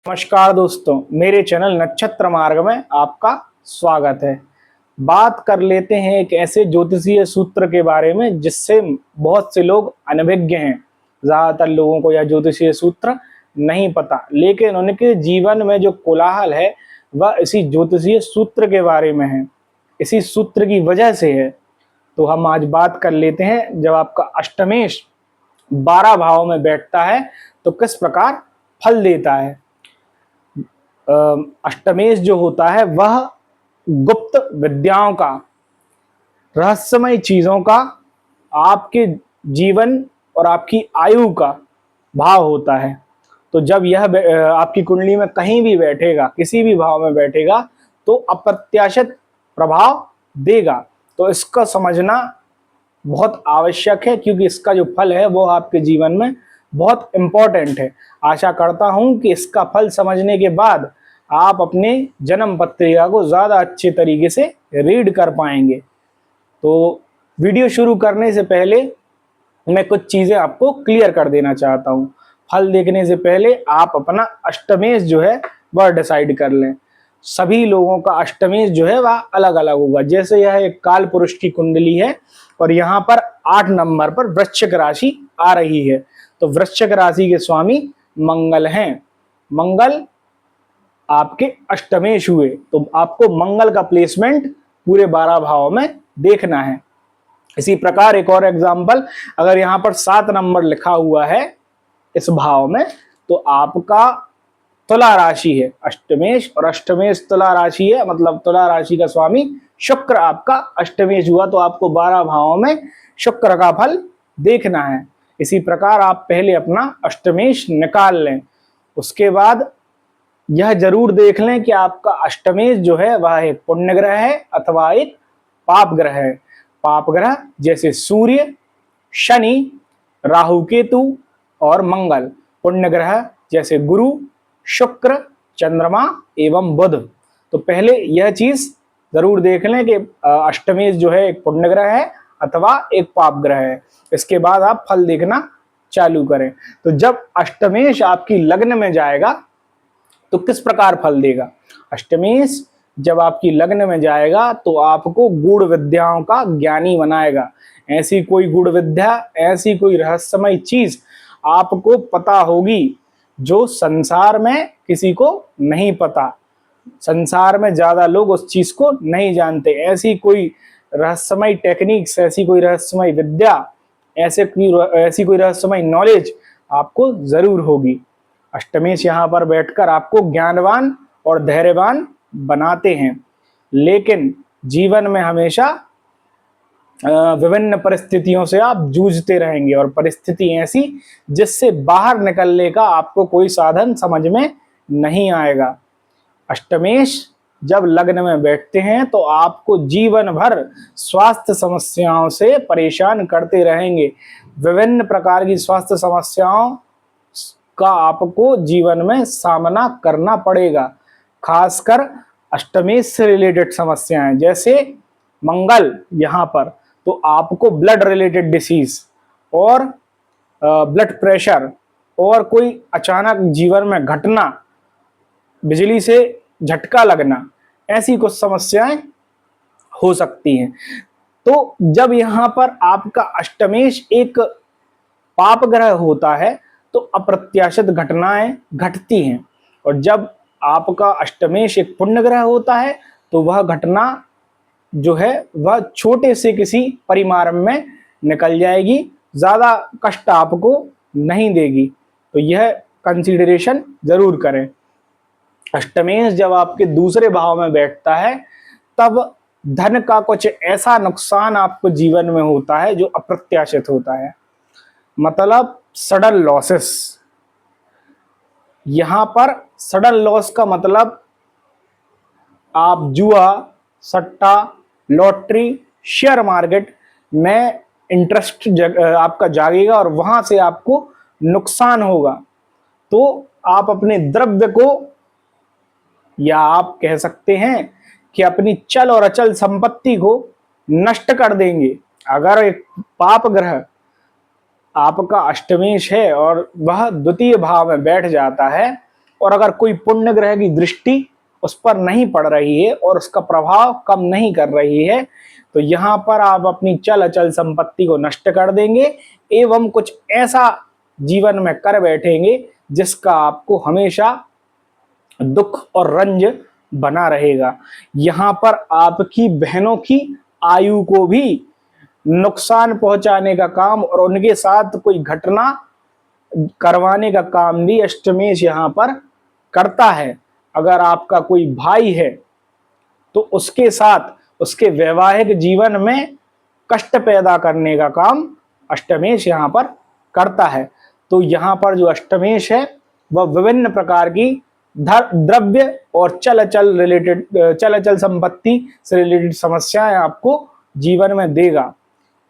नमस्कार दोस्तों, मेरे चैनल नक्षत्र मार्ग में आपका स्वागत है। बात कर लेते हैं एक ऐसे ज्योतिषीय सूत्र के बारे में जिससे बहुत से लोग अनभिज्ञ हैं। ज़्यादातर लोगों को यह ज्योतिषीय सूत्र नहीं पता, लेकिन उनके जीवन में जो कोलाहल है वह इसी ज्योतिषीय सूत्र के बारे में है, इसी सूत्र की वजह से है। तो हम आज बात कर लेते हैं, जब आपका अष्टमेश 12 भाव में बैठता है तो किस प्रकार फल देता है। अष्टमेश जो होता है वह गुप्त विद्याओं का, रहस्यमय चीजों का, आपके जीवन और आपकी आयु का भाव होता है। तो जब यह आपकी कुंडली में कहीं भी बैठेगा, किसी भी भाव में बैठेगा, तो अप्रत्याशित प्रभाव देगा। तो इसका समझना बहुत आवश्यक है, क्योंकि इसका जो फल है वो आपके जीवन में बहुत इम्पोर्टेंट है। आशा करता हूं कि इसका फल समझने के बाद आप अपने जन्म पत्रिका को ज़्यादा अच्छे तरीके से रीड कर पाएंगे। तो वीडियो शुरू करने से पहले मैं कुछ चीज़ें आपको क्लियर कर देना चाहता हूं। फल देखने से पहले आप अपना अष्टमेश जो है वह डिसाइड कर लें। सभी लोगों का अष्टमेश जो है वह अलग अलग होगा। जैसे यह एक काल पुरुष की कुंडली है और यहाँ पर 8 नंबर पर वृश्चिक राशि आ रही है, तो वृश्चिक राशि के स्वामी मंगल हैं। मंगल आपके अष्टमेश हुए, तो आपको मंगल का प्लेसमेंट पूरे 12 भाव में देखना है। इसी प्रकार एक और एग्जांपल, अगर यहाँ पर 7 नंबर लिखा हुआ है इस भाव में, तो आपका तुला राशि है अष्टमेश, और अष्टमेश तुला राशि है, मतलब तुला राशि का स्वामी शुक्र आपका अष्टमेश हुआ, तो आपको 12 भावों में शुक्र का फल देखना है। इसी प्रकार आप पहले अपना अष्टमेश निकाल लें। उसके बाद यह जरूर देख लें कि आपका अष्टमेश जो है वह एक पुण्य ग्रह है अथवा एक पाप ग्रह है। पाप ग्रह जैसे सूर्य, शनि, राहु केतु और मंगल। पुण्य ग्रह जैसे गुरु, शुक्र, चंद्रमा एवं बुध। तो पहले यह चीज जरूर देख लें कि अष्टमेश जो है एक पुण्य ग्रह है अथवा एक पाप ग्रह है। इसके बाद आप फल देखना चालू करें। तो जब अष्टमेश आपकी लग्न में जाएगा तो किस प्रकार फल देगा। अष्टमेश जब आपकी लग्न में जाएगा तो आपको गूढ़ विद्याओं का ज्ञानी बनाएगा। ऐसी कोई गूढ़ विद्या, ऐसी कोई रहस्यमय चीज आपको पता होगी जो संसार में किसी को नहीं पता। संसार में ज्यादा लोग उस चीज को नहीं जानते। ऐसी कोई रहस्यमय टेक्निक्स, ऐसी कोई रहस्यमय विद्या, ऐसी कोई रहस्यमय नॉलेज आपको जरूर होगी। अष्टमेश यहाँ पर बैठकर आपको ज्ञानवान और धैर्यवान बनाते हैं, लेकिन जीवन में हमेशा विभिन्न परिस्थितियों से आप जूझते रहेंगे, और परिस्थिति ऐसी जिससे बाहर निकलने का आपको कोई साधन समझ में नहीं आएगा। अष्टमेश जब लग्न में बैठते हैं तो आपको जीवन भर स्वास्थ्य समस्याओं से परेशान करते रहेंगे। विभिन्न प्रकार की स्वास्थ्य समस्याओं का आपको जीवन में सामना करना पड़ेगा। खासकर अष्टमेश से रिलेटेड समस्याएं, जैसे मंगल यहाँ पर, तो आपको ब्लड रिलेटेड डिसीज और ब्लड प्रेशर और कोई अचानक जीवन में घटना, बिजली से झटका लगना, ऐसी कुछ समस्याएं हो सकती हैं। तो जब यहाँ पर आपका अष्टमेश एक पाप ग्रह होता है तो अप्रत्याशित घटनाएं घटती हैं, और जब आपका अष्टमेश एक पुण्य ग्रह होता है तो वह घटना जो है वह छोटे से किसी परिमाण में निकल जाएगी, ज्यादा कष्ट आपको नहीं देगी। तो यह कंसीडरेशन जरूर करें। अष्टमेश जब आपके दूसरे भाव में बैठता है तब धन का कुछ ऐसा नुकसान आपको जीवन में होता है जो अप्रत्याशित होता है, मतलब सडन लॉसेस। यहां पर सडन लॉस का मतलब आप जुआ, सट्टा, लॉटरी, शेयर मार्केट में इंटरेस्ट आपका जागेगा और वहां से आपको नुकसान होगा। तो आप अपने द्रव्य को, या आप कह सकते हैं कि अपनी चल और अचल संपत्ति को नष्ट कर देंगे। अगर एक पाप ग्रह आपका अष्टमेश है और वह द्वितीय भाव में बैठ जाता है और अगर कोई पुण्य ग्रह की दृष्टि उस पर नहीं पड़ रही है और उसका प्रभाव कम नहीं कर रही है, तो यहाँ पर आप अपनी चल अचल संपत्ति को नष्ट कर देंगे एवं कुछ ऐसा जीवन में कर बैठेंगे जिसका आपको हमेशा दुख और रंज बना रहेगा। यहाँ पर आपकी बहनों की आयु को भी नुकसान पहुंचाने का काम और उनके साथ कोई घटना करवाने का काम भी अष्टमेश यहाँ पर करता है। अगर आपका कोई भाई है तो उसके साथ उसके वैवाहिक जीवन में कष्ट पैदा करने का काम अष्टमेश यहाँ पर करता है। तो यहाँ पर जो अष्टमेश है वह विभिन्न प्रकार की द्रव्य और चल अचल संपत्ति से रिलेटेड समस्याएं आपको जीवन में देगा।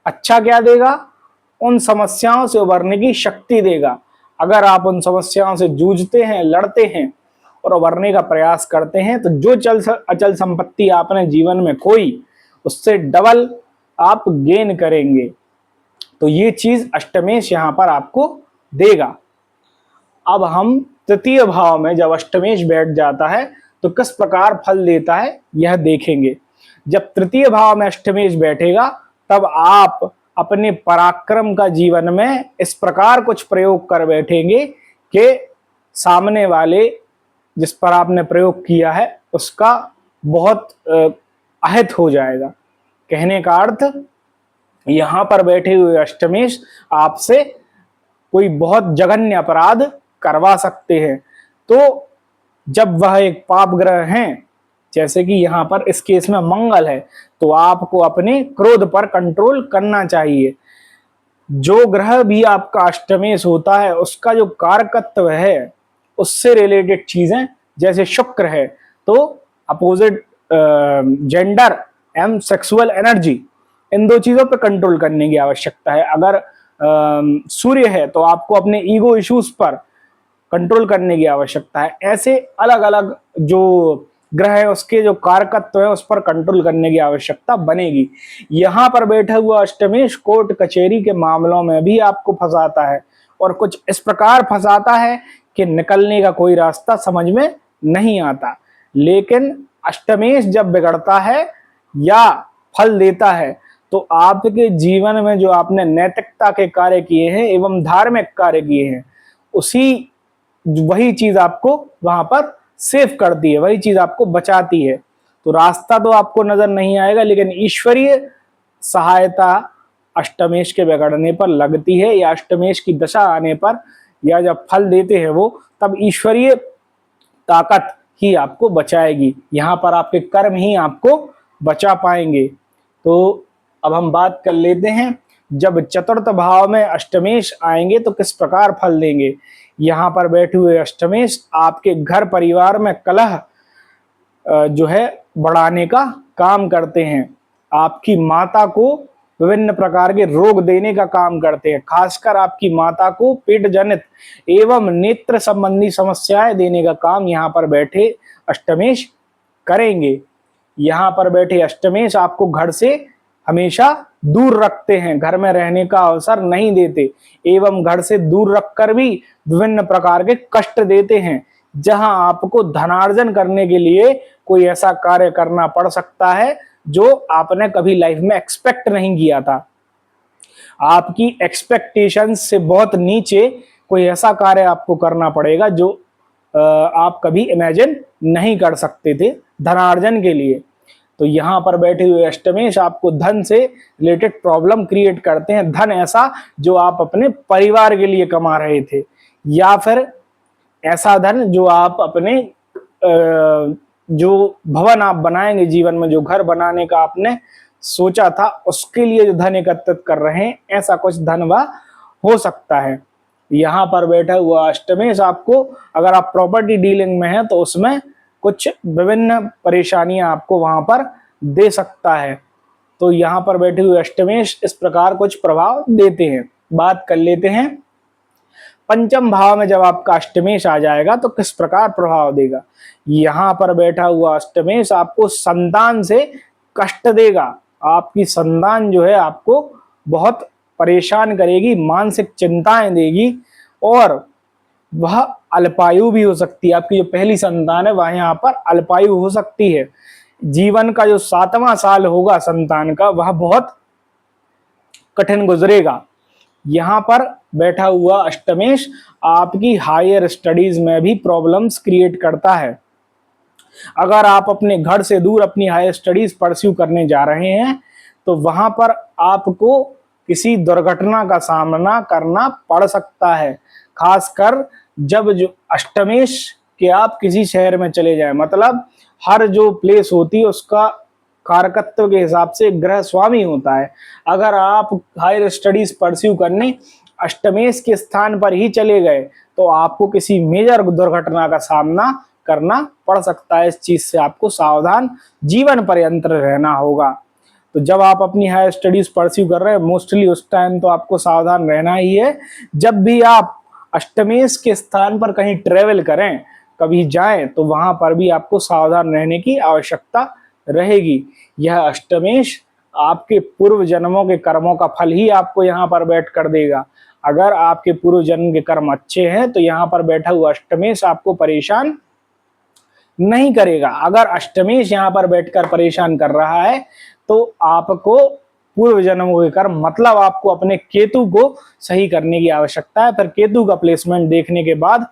अच्छा क्या देगा? उन समस्याओं से उबरने की शक्ति देगा। अगर आप उन समस्याओं से जूझते हैं, लड़ते हैं और उबरने का प्रयास करते हैं तो जो अचल संपत्ति आपने जीवन में खोई उससे डबल आप गेन करेंगे। तो ये चीज अष्टमेश यहाँ पर आपको देगा। अब हम तृतीय भाव में जब अष्टमेश बैठ जाता है तो किस प्रकार फल देता है यह देखेंगे। जब तृतीय भाव में अष्टमेश बैठेगा तब आप अपने पराक्रम का जीवन में इस प्रकार कुछ प्रयोग कर बैठेंगे कि सामने वाले जिस पर आपने प्रयोग किया है उसका बहुत अहित हो जाएगा। कहने का अर्थ, यहाँ पर बैठे हुए अष्टमेश आपसे कोई बहुत जघन्य अपराध करवा सकते हैं। तो जब वह एक पाप ग्रह हैं, जैसे कि यहाँ पर इस केस में मंगल है, तो आपको अपने क्रोध पर कंट्रोल करना चाहिए। जो ग्रह भी आपका अष्टमेश होता है उसका जो कारकत्व है उससे रिलेटेड चीजें, जैसे शुक्र है तो opposite gender and sexual energy, इन दो चीजों पर कंट्रोल करने की आवश्यकता है। अगर सूर्य है तो आपको अपने ईगो इश्यूज पर कंट्रोल करने की आवश्यकता है। ऐसे अलग अलग जो ग्रह है उसके जो कारकत्व है उस पर कंट्रोल करने की आवश्यकता बनेगी। यहाँ पर बैठा हुआ अष्टमेश कोर्ट कचहरी के मामलों में भी आपको फंसाता है और कुछ इस प्रकार फंसाता है कि निकलने का कोई रास्ता समझ में नहीं आता। लेकिन अष्टमेश जब बिगड़ता है या फल देता है तो आपके जीवन में जो आपने नैतिकता के कार्य किए हैं एवं धार्मिक कार्य किए हैं वही चीज आपको वहां पर सेव करती है, वही चीज आपको बचाती है। तो रास्ता तो आपको नजर नहीं आएगा लेकिन ईश्वरीय सहायता अष्टमेश के बिगड़ने पर लगती है, या अष्टमेश की दशा आने पर या जब फल देते हैं वो, तब ईश्वरीय ताकत ही आपको बचाएगी। यहाँ पर आपके कर्म ही आपको बचा पाएंगे। तो अब हम बात कर लेते हैं, जब चतुर्थ भाव में अष्टमेश आएंगे तो किस प्रकार फल देंगे। यहाँ पर बैठे हुए अष्टमेश आपके घर परिवार में कलह जो है बढ़ाने का काम करते हैं। आपकी माता को विभिन्न प्रकार के रोग देने का काम करते हैं। खासकर आपकी माता को पेट जनित एवं नेत्र संबंधी समस्याएं देने का काम यहाँ पर बैठे अष्टमेश करेंगे। यहाँ पर बैठे अष्टमेश आपको घर से हमेशा दूर रखते हैं, घर में रहने का अवसर नहीं देते एवं घर से दूर रखकर भी विभिन्न प्रकार के कष्ट देते हैं। जहां आपको धनार्जन करने के लिए कोई ऐसा कार्य करना पड़ सकता है जो आपने कभी लाइफ में एक्सपेक्ट नहीं किया था। आपकी एक्सपेक्टेशंस से बहुत नीचे कोई ऐसा कार्य आपको करना पड़ेगा जो आप कभी इमेजिन नहीं कर सकते थे धनार्जन के लिए। तो यहाँ पर बैठे हुए अष्टमेश आपको धन से रिलेटेड प्रॉब्लम क्रिएट करते हैं। धन ऐसा जो आप अपने परिवार के लिए कमा रहे थे, या फिर ऐसा धन जो आप अपने जो भवन आप बनाएंगे जीवन में, जो घर बनाने का आपने सोचा था उसके लिए जो धन एकत्रित कर रहे हैं, ऐसा कुछ धन वह हो सकता है। यहाँ पर बैठा हुआ अष्टमेश आपको, अगर आप प्रॉपर्टी डीलिंग में हैं तो उसमें कुछ विभिन्न परेशानियां आपको वहां पर दे सकता है। तो यहाँ पर बैठे हुए अष्टमेश इस प्रकार कुछ प्रभाव देते हैं। बात कर लेते हैं पंचम भाव में जब आपका अष्टमेश आ जाएगा तो किस प्रकार प्रभाव देगा। यहाँ पर बैठा हुआ अष्टमेश आपको संतान से कष्ट देगा। आपकी संतान जो है आपको बहुत परेशान करेगी, मानसिक चिंताएं देगी और वह अल्पायु भी हो सकती है। आपकी जो पहली संतान है वह यहाँ पर अल्पायु हो सकती है। जीवन का जो 7वां साल होगा संतान का, वह बहुत कठिन गुजरेगा। यहाँ पर बैठा हुआ अष्टमेश आपकी हायर स्टडीज में भी प्रॉब्लम्स क्रिएट करता है। अगर आप अपने घर से दूर अपनी हायर स्टडीज परस्यू करने जा रहे हैं तो वहां पर आपको किसी दुर्घटना का सामना करना पड़ सकता है। खासकर जब जो अष्टमेश के आप किसी शहर में चले जाएं, मतलब हर जो प्लेस होती है उसका कारकत्व के हिसाब से ग्रह स्वामी होता है। अगर आप हायर स्टडीज परस्यू करने अष्टमेश के स्थान पर ही चले गए तो आपको किसी मेजर दुर्घटना का सामना करना पड़ सकता है। इस चीज से आपको सावधान जीवन पर्यंत रहना होगा। तो जब आप अपनी हायर स्टडीज परस्यू कर रहे हैं मोस्टली उस टाइम तो आपको सावधान रहना ही है। जब भी आप अष्टमेश के स्थान पर कहीं ट्रेवल करें, कभी जाएं, तो वहां पर भी आपको सावधान रहने की आवश्यकता रहेगी। यह अष्टमेश आपके पूर्व जन्मों के कर्मों का फल ही आपको यहाँ पर बैठ कर देगा। अगर आपके पूर्व जन्म के कर्म अच्छे हैं तो यहाँ पर बैठा हुआ अष्टमेश आपको परेशान नहीं करेगा। अगर अष्टमेश यहाँ पर बैठकर परेशान कर रहा है तो आपको पूर्व जन्मों के कर्म, मतलब आपको अपने केतु को सही करने की आवश्यकता है। फिर केतु का प्लेसमेंट देखने के बाद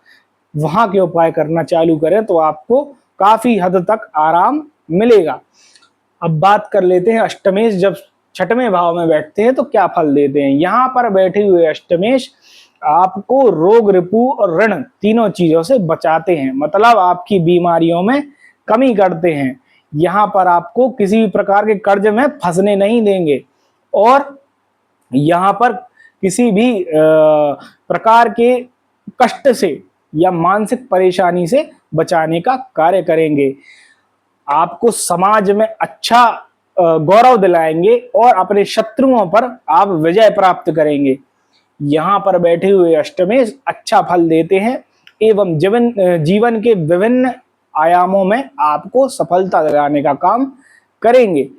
वहां के उपाय करना चालू करें तो आपको काफी हद तक आराम मिलेगा। अब बात कर लेते हैं अष्टमेश जब छठवें भाव में बैठते हैं तो क्या फल देते हैं। यहाँ पर बैठे हुए अष्टमेश आपको रोग, रिपु और ऋण तीनों चीजों से बचाते हैं, मतलब आपकी बीमारियों में कमी करते हैं। यहाँ पर आपको किसी भी प्रकार के कर्ज में फंसने नहीं देंगे और यहाँ पर किसी भी प्रकार के कष्ट से या मानसिक परेशानी से बचाने का कार्य करेंगे। आपको समाज में अच्छा गौरव दिलाएंगे और अपने शत्रुओं पर आप विजय प्राप्त करेंगे। यहाँ पर बैठे हुए अष्टमेश अच्छा फल देते हैं एवं जीवन के विभिन्न आयामों में आपको सफलता दिलाने का काम करेंगे।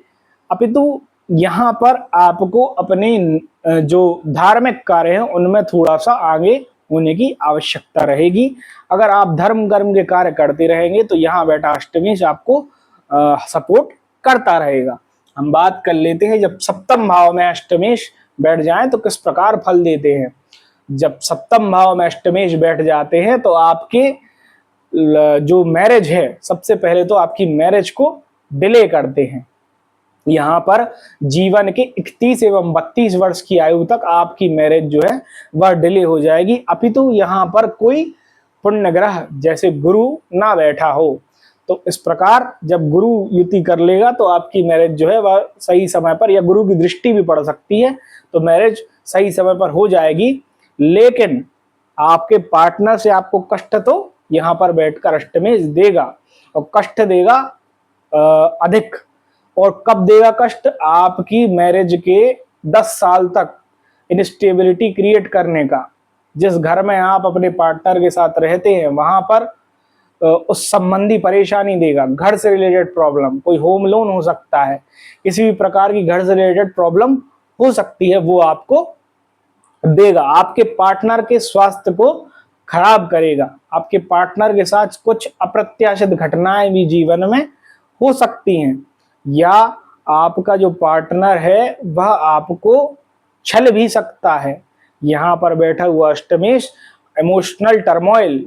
अपितु यहाँ पर आपको अपने जो धार्मिक कार्य हैं उनमें थोड़ा सा आगे होने की आवश्यकता रहेगी। अगर आप धर्म कर्म के कार्य करते रहेंगे तो यहाँ बैठा अष्टमेश आपको सपोर्ट करता रहेगा। हम बात कर लेते हैं जब सप्तम भाव में अष्टमेश बैठ जाएं तो किस प्रकार फल देते हैं। जब सप्तम भाव में अष्टमेश बैठ जाते हैं तो आपके जो मैरिज है, सबसे पहले तो आपकी मैरिज को डिले करते हैं। यहाँ पर जीवन के 31 एवं 32 वर्ष की आयु तक आपकी मैरिज जो है वह डिले हो जाएगी। अपितु यहाँ पर कोई पुण्य ग्रह जैसे गुरु ना बैठा हो, तो इस प्रकार जब गुरु युति कर लेगा तो आपकी मैरिज जो है वह सही समय पर, या गुरु की दृष्टि भी पड़ सकती है तो मैरिज सही समय पर हो जाएगी। लेकिन आपके पार्टनर से आपको कष्ट तो यहाँ पर बैठकर अष्टमेश देगा और कष्ट देगा अधिक। और कब देगा कष्ट? आपकी मैरिज के 10 साल तक इनस्टेबिलिटी क्रिएट करने का। जिस घर में आप अपने पार्टनर के साथ रहते हैं वहां पर उस संबंधी परेशानी देगा। घर से रिलेटेड प्रॉब्लम, कोई होम लोन हो सकता है, किसी भी प्रकार की घर से रिलेटेड प्रॉब्लम हो सकती है, वो आपको देगा। आपके पार्टनर के स्वास्थ्य को खराब करेगा। आपके पार्टनर के साथ कुछ अप्रत्याशित घटनाएं भी जीवन में हो सकती हैं, या आपका जो पार्टनर है वह आपको छल भी सकता है। यहाँ पर बैठा हुआ अष्टमेश इमोशनल टर्मोइल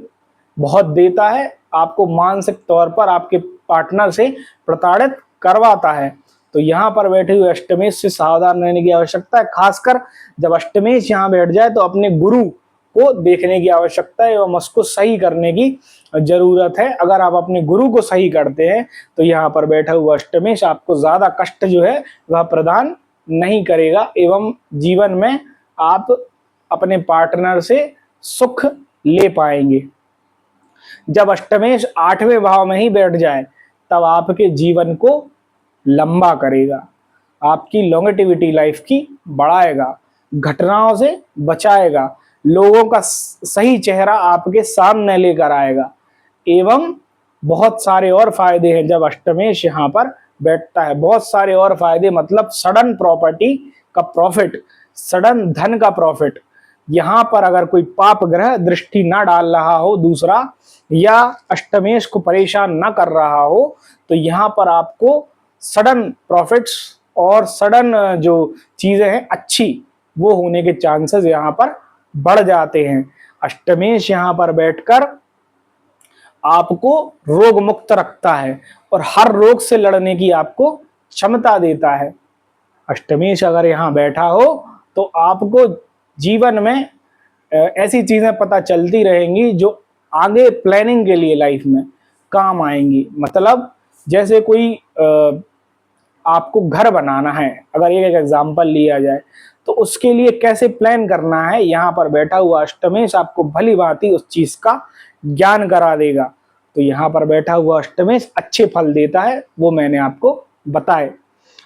बहुत देता है, आपको मानसिक तौर पर आपके पार्टनर से प्रताड़ित करवाता है। तो यहाँ पर बैठे हुए अष्टमेश से सावधान रहने की आवश्यकता है। खासकर जब अष्टमेश यहाँ बैठ जाए तो अपने गुरु को देखने की आवश्यकता है एवं उसको सही करने की जरूरत है। अगर आप अपने गुरु को सही करते हैं तो यहाँ पर बैठा हुआ अष्टमेश आपको ज्यादा कष्ट जो है वह प्रदान नहीं करेगा एवं जीवन में आप अपने पार्टनर से सुख ले पाएंगे। जब अष्टमेश 8वें भाव में ही बैठ जाए तब आपके जीवन को लंबा करेगा, आपकी लॉन्गेटिविटी लाइफ की बढ़ाएगा, घटनाओं से बचाएगा, लोगों का सही चेहरा आपके सामने लेकर आएगा एवं बहुत सारे और फायदे हैं जब अष्टमेश यहाँ पर बैठता है। बहुत सारे और फायदे मतलब सडन प्रॉपर्टी का प्रॉफिट, सडन धन का प्रॉफिट, यहाँ पर अगर कोई पाप ग्रह दृष्टि ना डाल रहा हो दूसरा, या अष्टमेश को परेशान ना कर रहा हो, तो यहाँ पर आपको सडन प्रॉफिट्स और सडन जो चीजें हैं अच्छी, वो होने के चांसेस यहाँ पर बढ़ जाते हैं। अष्टमेश यहाँ पर बैठकर आपको रोग मुक्त रखता है और हर रोग से लड़ने की आपको क्षमता देता है। अष्टमेश अगर यहाँ बैठा हो तो आपको जीवन में ऐसी चीजें पता चलती रहेंगी जो आगे प्लानिंग के लिए लाइफ में काम आएंगी। मतलब जैसे कोई आपको घर बनाना है, अगर एक एग्जांपल लिया जाए, तो उसके लिए कैसे प्लान करना है, यहाँ पर बैठा हुआ अष्टमेश आपको भली भांति उस चीज का ज्ञान करा देगा। तो यहाँ पर बैठा हुआ अष्टमेश अच्छे फल देता है, वो मैंने आपको बताए।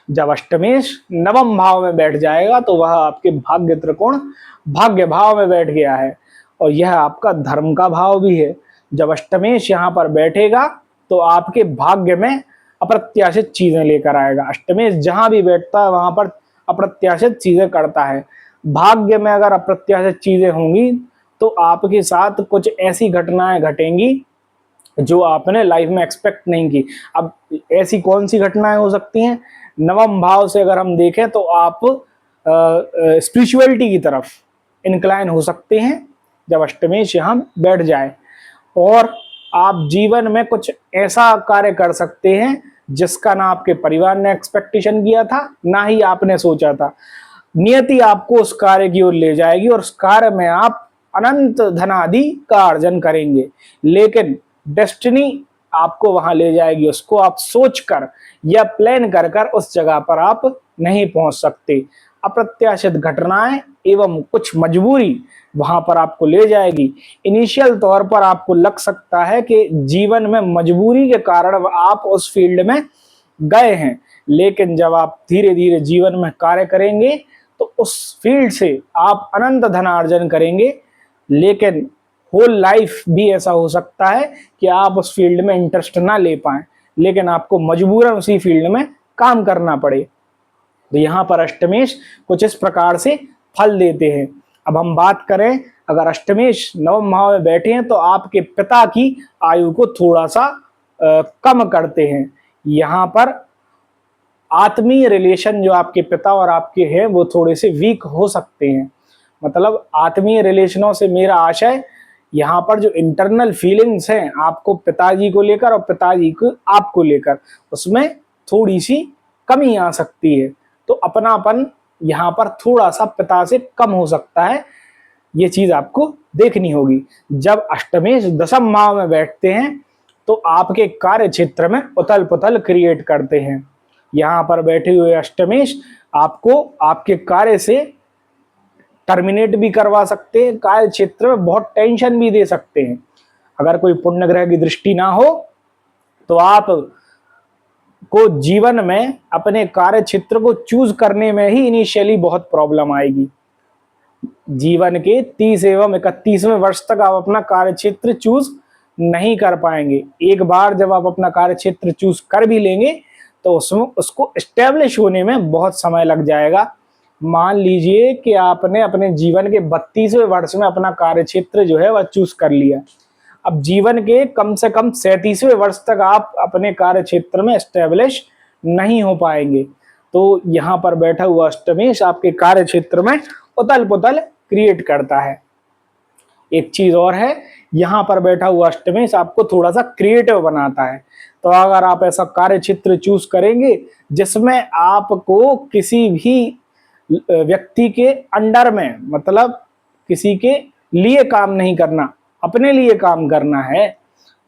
जब अष्टमेश नवम भाव में बैठ जाएगा तो वह आपके भाग्य त्रिकोण भाग्य भाव में बैठ गया है, और यह आपका धर्म का भाव भी है। जब अष्टमेश यहाँ पर बैठेगा तो आपके भाग्य में अप्रत्याशित चीजें लेकर आएगा। अष्टमेश जहां भी बैठता है वहां पर अप्रत्याशित चीजें करता है। भाग्य में अगर अप्रत्याशित चीजें होंगी तो आपके साथ कुछ ऐसी घटनाएं घटेंगी जो आपने लाइफ में एक्सपेक्ट नहीं की। अब ऐसी कौन सी घटनाएं हो सकती हैं? नवम भाव से अगर हम देखें तो आप स्पिरिचुअलिटी की तरफ इंक्लाइन हो सकते हैं जब अष्टमेश यहाँ बैठ जाए, और आप जीवन में कुछ ऐसा कार्य कर सकते हैं जिसका ना आपके परिवार ने एक्सपेक्टेशन किया था, ना ही आपने सोचा था। नियति आपको उस कार्य की ओर ले जाएगी और उस कार्य में आप अनंत धनादि का अर्जन करेंगे, लेकिन डेस्टिनी आपको वहां ले जाएगी। उसको आप सोचकर या प्लान कर कर उस जगह पर आप नहीं पहुंच सकते। अप्रत्याशित घटनाएं एवं कुछ मजबूरी वहां पर आपको ले जाएगी। इनिशियल तौर पर आपको लग सकता है कि जीवन में मजबूरी के कारण आप उस फील्ड में गए हैं, लेकिन जब आप धीरे धीरे जीवन में कार्य करेंगे तो उस फील्ड से आप अनंत धनार्जन करेंगे। लेकिन होल लाइफ भी ऐसा हो सकता है कि आप उस फील्ड में इंटरेस्ट ना ले पाए, लेकिन आपको मजबूरन उसी फील्ड में काम करना पड़े। तो यहाँ पर अष्टमेश कुछ इस प्रकार से फल देते हैं। अब हम बात करें, अगर अष्टमेश नवम भाव में बैठे हैं तो आपके पिता की आयु को थोड़ा सा कम करते हैं। यहाँ पर आत्मीय रिलेशन जो आपके पिता और आपके हैं वो थोड़े से वीक हो सकते हैं। मतलब आत्मीय रिलेशनों से मेरा आशय यहाँ पर जो इंटरनल फीलिंग्स हैं आपको पिताजी को लेकर और पिताजी को आपको लेकर, उसमें थोड़ी सी कमी आ सकती है। तो अपनापन यहाँ पर थोड़ा सा पिता से कम हो सकता है, ये चीज आपको देखनी होगी। जब अष्टमेश दशम भाव में बैठते हैं तो आपके कार्य क्षेत्र में उथल पुथल क्रिएट करते हैं। यहाँ पर बैठे हुए अष्टमेश आपको आपके कार्य से टर्मिनेट भी करवा सकते हैं, कार्य क्षेत्र में बहुत टेंशन भी दे सकते हैं। अगर कोई पुण्य ग्रह की दृष्टि ना हो तो आप को जीवन में अपने कार्य क्षेत्र को चूज करने में ही इनिशियली बहुत प्रॉब्लम आएगी। जीवन के 30 एवं 31वें वर्ष तक आप अपना कार्य क्षेत्र चूज नहीं कर पाएंगे। एक बार जब आप अपना कार्य क्षेत्र चूज कर भी लेंगे तो उसमें उसको एस्टेब्लिश होने में बहुत समय लग जाएगा। मान लीजिए कि आपने अपने जीवन के 32वें वर्ष में अपना कार्य क्षेत्र जो है वह चूज कर लिया, अब जीवन के कम से कम 37वें वर्ष तक आप अपने कार्य क्षेत्र में एस्टेब्लिश नहीं हो पाएंगे। तो यहाँ पर बैठा हुआ अष्टमेश आपके कार्य क्षेत्र में उथल पुथल क्रिएट करता है। एक चीज और है, यहाँ पर बैठा हुआ अष्टमेश आपको थोड़ा सा क्रिएटिव बनाता है। तो अगर आप ऐसा कार्य क्षेत्र चूज करेंगे जिसमें आपको किसी भी व्यक्ति के अंडर में, मतलब किसी के लिए काम नहीं करना, अपने लिए काम करना है,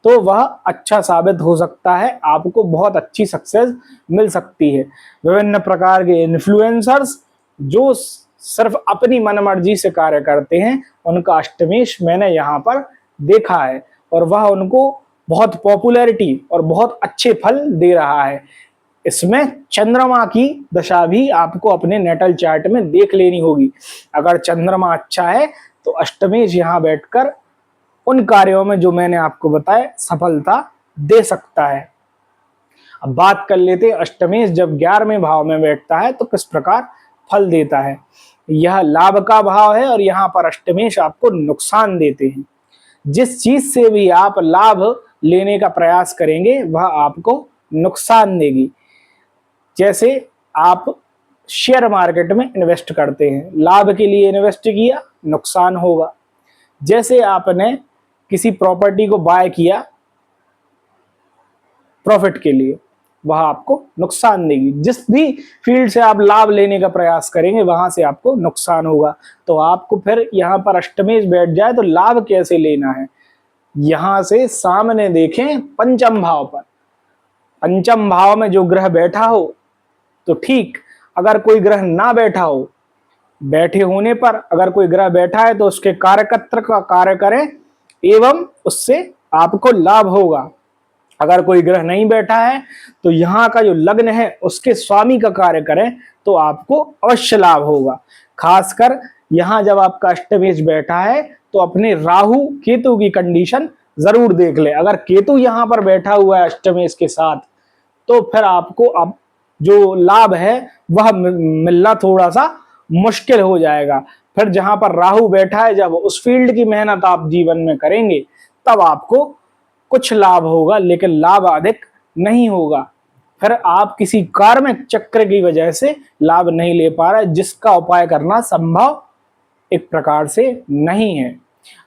तो वह अच्छा साबित हो सकता है। आपको बहुत अच्छी सक्सेस मिल सकती है। विभिन्न प्रकार के इन्फ्लुएंसर्स जो सिर्फ अपनी मनमर्जी से कार्य करते हैं, उनका अष्टमेश मैंने यहाँ पर देखा है और वह उनको बहुत पॉपुलैरिटी और बहुत अच्छे फल दे रहा है। इसमें चंद्रमा की दशा भी आपको अपने नेटल चार्ट में देख लेनी होगी। अगर चंद्रमा अच्छा है तो अष्टमेश यहाँ बैठकर उन कार्यों में जो मैंने आपको बताया सफलता दे सकता है। अब बात कर लेते हैं अष्टमेश जब 11वें भाव में बैठता है तो किस प्रकार फल देता है। यह लाभ का भाव है और यहाँ पर अष्टमेश आपको नुकसान देते हैं। जिस चीज से भी आप लाभ लेने का प्रयास करेंगे वह आपको नुकसान देगी। जैसे आप शेयर मार्केट में इन्वेस्ट करते हैं, लाभ के लिए इन्वेस्ट किया, नुकसान होगा। जैसे आपने किसी प्रॉपर्टी को बाय किया प्रॉफिट के लिए, वह आपको नुकसान देगी। जिस भी फील्ड से आप लाभ लेने का प्रयास करेंगे वहां से आपको नुकसान होगा। तो आपको फिर यहाँ पर अष्टमेश बैठ जाए तो लाभ कैसे लेना है, यहां से सामने देखें पंचम भाव पर। पंचम भाव में जो ग्रह बैठा हो तो ठीक, अगर कोई ग्रह ना बैठा हो, बैठे होने पर अगर कोई ग्रह बैठा है तो उसके कार्यकर्ता का कार्य करें एवं उससे आपको लाभ होगा। अगर कोई ग्रह नहीं बैठा है तो यहाँ का जो लग्न है उसके स्वामी का कार्य करें तो आपको अवश्य लाभ होगा। खासकर यहाँ जब आपका अष्टमेश बैठा है तो अपने राहु केतु की कंडीशन जरूर देख ले। अगर केतु यहाँ पर बैठा हुआ है अष्टमेश के साथ तो फिर आपको अब जो लाभ है वह मिलना थोड़ा सा मुश्किल हो जाएगा। फिर जहां पर राहु बैठा है, जब उस फील्ड की मेहनत आप जीवन में करेंगे तब आपको कुछ लाभ होगा, लेकिन लाभ अधिक नहीं होगा। फिर आप किसी कार्मिक चक्र की वजह से लाभ नहीं ले पा रहे, जिसका उपाय करना संभव एक प्रकार से नहीं है।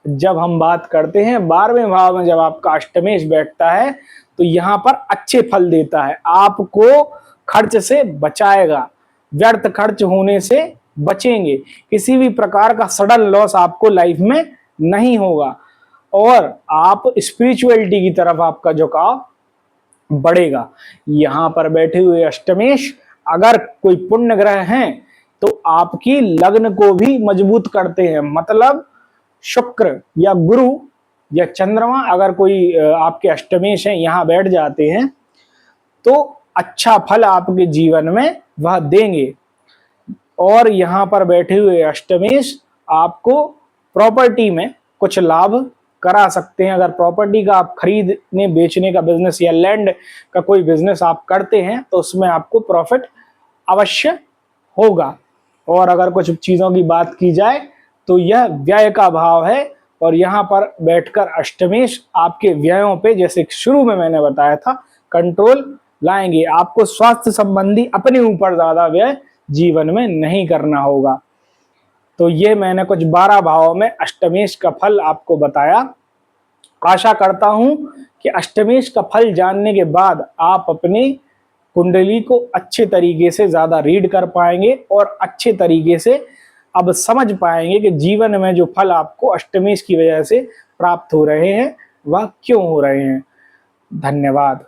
जब हम बात करते हैं 12वें भाव में जब आपका अष्टमेश बैठता है तो यहाँ पर अच्छे फल देता है, आपको खर्च से बचाएगा, व्यर्थ खर्च होने से बचेंगे, किसी भी प्रकार का सडन लॉस आपको लाइफ में नहीं होगा और आप स्पिरिचुअलिटी की तरफ आपका झुकाव बढ़ेगा। यहाँ पर बैठे हुए अष्टमेश अगर कोई पुण्य ग्रह हैं तो आपकी लग्न को भी मजबूत करते हैं। मतलब शुक्र या गुरु या चंद्रमा अगर कोई आपके अष्टमेश हैं यहाँ बैठ जाते हैं तो अच्छा फल आपके जीवन में वह देंगे। और यहाँ पर बैठे हुए अष्टमेश आपको प्रॉपर्टी में कुछ लाभ करा सकते हैं। अगर प्रॉपर्टी का आप खरीदने बेचने का बिजनेस या लैंड का कोई बिजनेस आप करते हैं तो उसमें आपको प्रॉफिट अवश्य होगा। और अगर कुछ चीज़ों की बात की जाए तो यह व्यय का भाव है और यहाँ पर बैठकर अष्टमेश आपके व्ययों पे, जैसे शुरू में मैंने बताया था, कंट्रोल लाएंगे। आपको स्वास्थ्य संबंधी अपने ऊपर ज्यादा व्यय जीवन में नहीं करना होगा। तो ये मैंने कुछ 12 भावों में अष्टमेश का फल आपको बताया। आशा करता हूं कि अष्टमेश का फल जानने के बाद आप अपनी कुंडली को अच्छे तरीके से ज्यादा रीड कर पाएंगे और अच्छे तरीके से अब समझ पाएंगे कि जीवन में जो फल आपको अष्टमेश की वजह से प्राप्त हो रहे हैं वह क्यों हो रहे हैं। धन्यवाद।